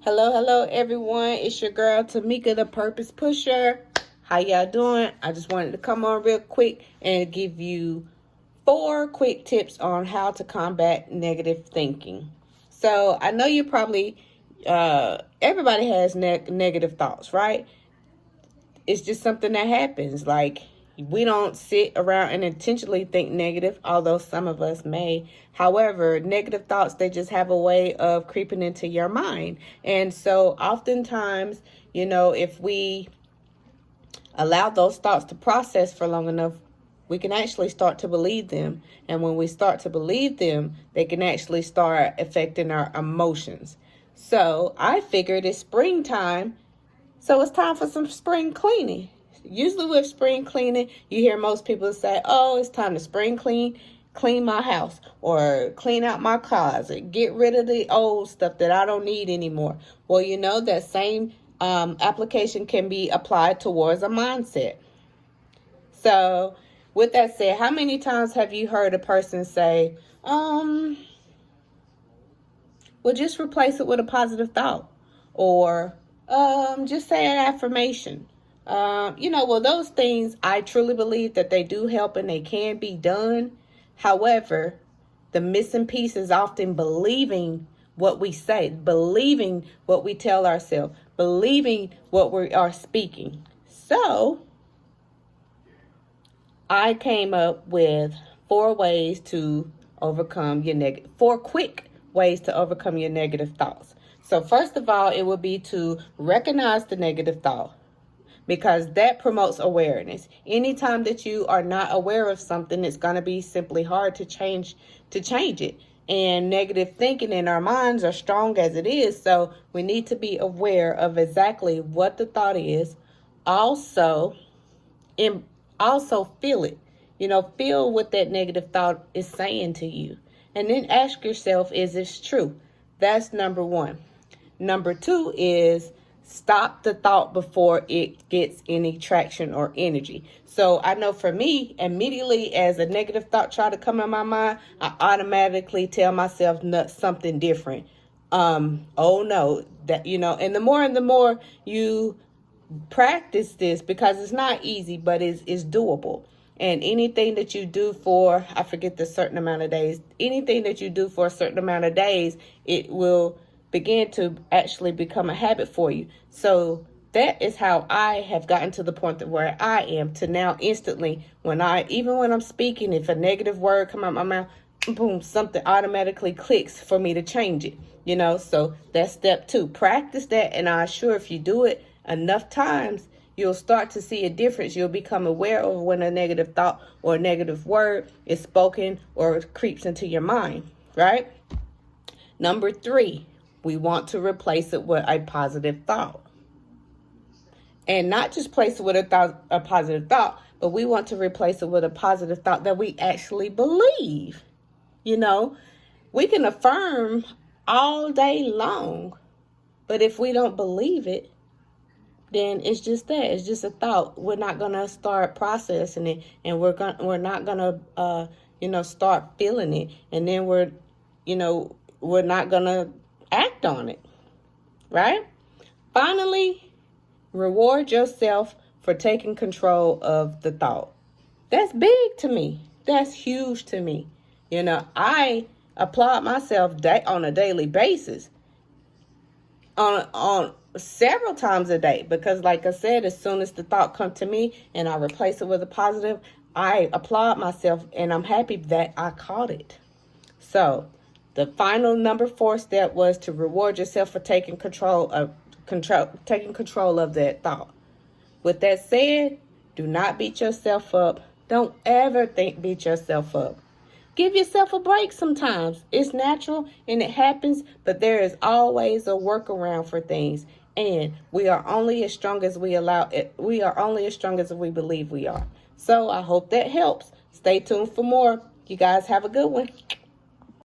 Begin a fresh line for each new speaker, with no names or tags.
Hello, everyone. It's your girl, Tamika, the Purpose Pusher. How y'all doing? I just wanted to come on real quick and give you 4 quick tips on how to combat negative thinking. So I know you probably, everybody has negative thoughts, right? It's just something that happens. Like, we don't sit around and intentionally think negative, although some of us may. However, negative thoughts, they just have a way of creeping into your mind. And so oftentimes, if we allow those thoughts to process for long enough, we can actually start to believe them. And when we start to believe them, they can actually start affecting our emotions. So I figured it's springtime, so it's time for some spring cleaning. Usually with spring cleaning, you hear most people say, oh, it's time to spring clean my house, or clean out my closet, get rid of the old stuff that I don't need anymore. Well, that same application can be applied towards a mindset. So with that said, how many times have you heard a person say, well, just replace it with a positive thought, or just say an affirmation? Well, those things, I truly believe that they do help and they can be done. However, the missing piece is often believing what we say, believing what we tell ourselves, believing what we are speaking. So I came up with 4 ways to overcome your 4 quick ways to overcome your negative thoughts. So first of all, it would be to recognize the negative thought, because that promotes awareness. Anytime that you are not aware of something, it's going to be simply hard to change it. And negative thinking in our minds are strong as it is, so we need to be aware of exactly what the thought is. Also feel it. Feel what that negative thought is saying to you. And then ask yourself, is this true? That's number 1. Number 2 is stop the thought before it gets any traction or energy. So I know for me, immediately as a negative thought try to come in my mind, I automatically tell myself something different. Oh no, and the more you practice this, because it's not easy, but it's doable. And anything that you do for, I forget the certain amount of days, anything that you do for a certain amount of days, it will begin to actually become a habit for you. So that is how I have gotten to the point that where I am to now instantly, even when I'm speaking, if a negative word come out my mouth, boom, something automatically clicks for me to change it. So that's step 2. Practice that, and I assure if you do it enough times, you'll start to see a difference. You'll become aware of when a negative thought or a negative word is spoken or creeps into your mind, right? Number 3, we want to replace it with a positive thought. And not just place it with a positive thought, but we want to replace it with a positive thought that we actually believe. We can affirm all day long, but if we don't believe it, then it's just that. It's just a thought. We're not going to start processing it, and we're not going to start feeling it, and then we're not going to act on it, right? Finally, reward yourself for taking control of the thought. That's big to me. That's huge to me. I applaud myself on a daily basis, on several times a day, because like I said, as soon as the thought comes to me and I replace it with a positive, I applaud myself and I'm happy that I caught it. So the final number 4 step was to reward yourself for taking control of that thought. With that said, do not beat yourself up. Don't ever beat yourself up. Give yourself a break sometimes. It's natural and it happens, but there is always a workaround for things. And we are only as strong as we are only as strong as we believe we are. So I hope that helps. Stay tuned for more. You guys have a good one.